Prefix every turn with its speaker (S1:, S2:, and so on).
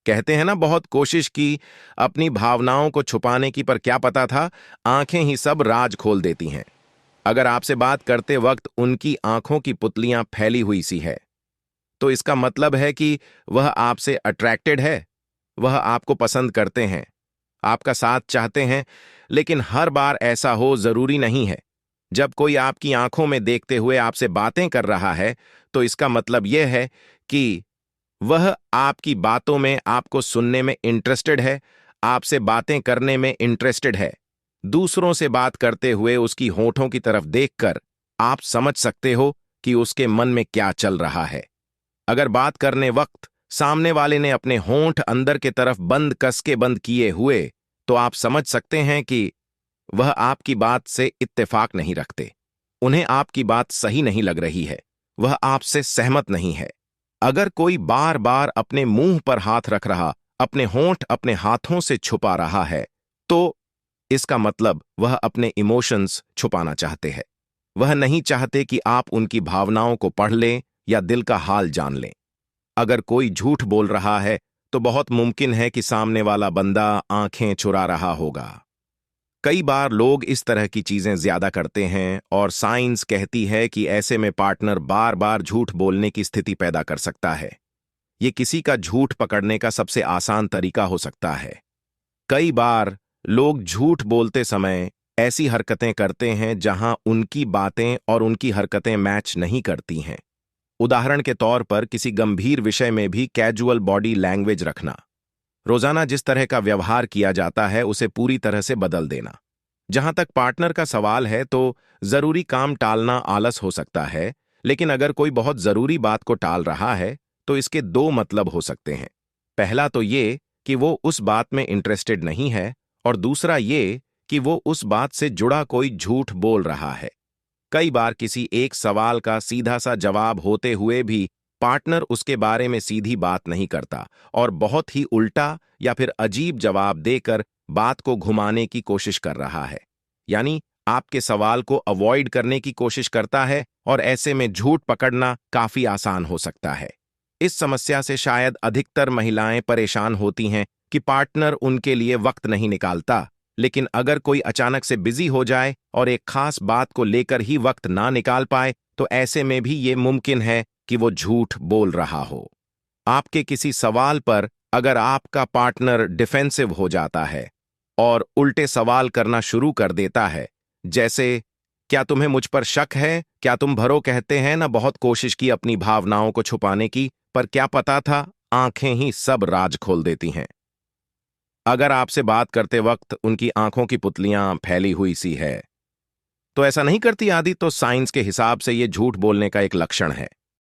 S1: कहते हैं ना, बहुत कोशिश की अपनी भावनाओं को छुपाने की, पर क्या पता था, आंखें ही सब राज खोल देती हैं। अगर आपसे बात करते वक्त उनकी आंखों की पुतलियां फैली हुई सी है, तो इसका मतलब है कि वह आपसे अट्रैक्टेड है, वह आपको पसंद करते हैं, आपका साथ चाहते हैं। लेकिन हर बार ऐसा हो जरूरी नहीं है। जब कोई आपकी आंखों में देखते हुए आपसे बातें कर रहा है, तो इसका मतलब यह है कि वह आपकी बातों में, आपको सुनने में इंटरेस्टेड है, आपसे बातें करने में इंटरेस्टेड है। दूसरों से बात करते हुए उसकी होठों की तरफ देखकर आप समझ सकते हो कि उसके मन में क्या चल रहा है। अगर बात करने वक्त सामने वाले ने अपने होंठ अंदर के तरफ बंद कस के बंद किए हुए, तो आप समझ सकते हैं कि वह आपकी बात से इत्तेफाक नहीं रखते। उन्हें आपकी बात सही नहीं लग रही है, वह आपसे सहमत नहीं है। अगर कोई बार बार अपने मुंह पर हाथ रख रहा, अपने होंठ अपने हाथों से छुपा रहा है, तो इसका मतलब वह अपने इमोशंस छुपाना चाहते हैं। वह नहीं चाहते कि आप उनकी भावनाओं को पढ़ लें या दिल का हाल जान लें। अगर कोई झूठ बोल रहा है, तो बहुत मुमकिन है कि सामने वाला बंदा आंखें चुरा रहा होगा। कई बार लोग इस तरह की चीजें ज्यादा करते हैं और साइंस कहती है कि ऐसे में पार्टनर बार बार झूठ बोलने की स्थिति पैदा कर सकता है। ये किसी का झूठ पकड़ने का सबसे आसान तरीका हो सकता है। कई बार लोग झूठ बोलते समय ऐसी हरकतें करते हैं जहां उनकी बातें और उनकी हरकतें मैच नहीं करती हैं। उदाहरण के तौर पर किसी गंभीर विषय में भी कैजुअल बॉडी लैंग्वेज रखना, रोजाना जिस तरह का व्यवहार किया जाता है उसे पूरी तरह से बदल देना। जहां तक पार्टनर का सवाल है, तो जरूरी काम टालना आलस हो सकता है, लेकिन अगर कोई बहुत जरूरी बात को टाल रहा है, तो इसके दो मतलब हो सकते हैं। पहला तो ये कि वो उस बात में इंटरेस्टेड नहीं है, और दूसरा ये कि वो उस बात से जुड़ा कोई झूठ बोल रहा है। कई बार किसी एक सवाल का सीधा सा जवाब होते हुए भी पार्टनर उसके बारे में सीधी बात नहीं करता और बहुत ही उल्टा या फिर अजीब जवाब देकर बात को घुमाने की कोशिश कर रहा है। यानी आपके सवाल को अवॉइड करने की कोशिश करता है, और ऐसे में झूठ पकड़ना काफी आसान हो सकता है। इस समस्या से शायद अधिकतर महिलाएं परेशान होती हैं कि पार्टनर उनके लिए वक्त नहीं निकालता, लेकिन अगर कोई अचानक से बिजी हो जाए और एक खास बात को लेकर ही वक्त ना निकाल पाए, तो ऐसे में भी ये मुमकिन है कि वो झूठ बोल रहा हो। आपके किसी सवाल पर अगर आपका पार्टनर डिफेंसिव हो जाता है और उल्टे सवाल करना शुरू कर देता है, जैसे क्या तुम्हें मुझ पर शक है, क्या तुम भरो कहते हैं ना, बहुत कोशिश की अपनी भावनाओं को छुपाने की, पर क्या पता था, आंखें ही सब राज खोल देती हैं। अगर आपसे बात करते वक्त उनकी आंखों की पुतलियां फैली हुई सी है, तो ऐसा नहीं करती आदि, तो साइंस के हिसाब से ये झूठ बोलने का एक लक्षण है।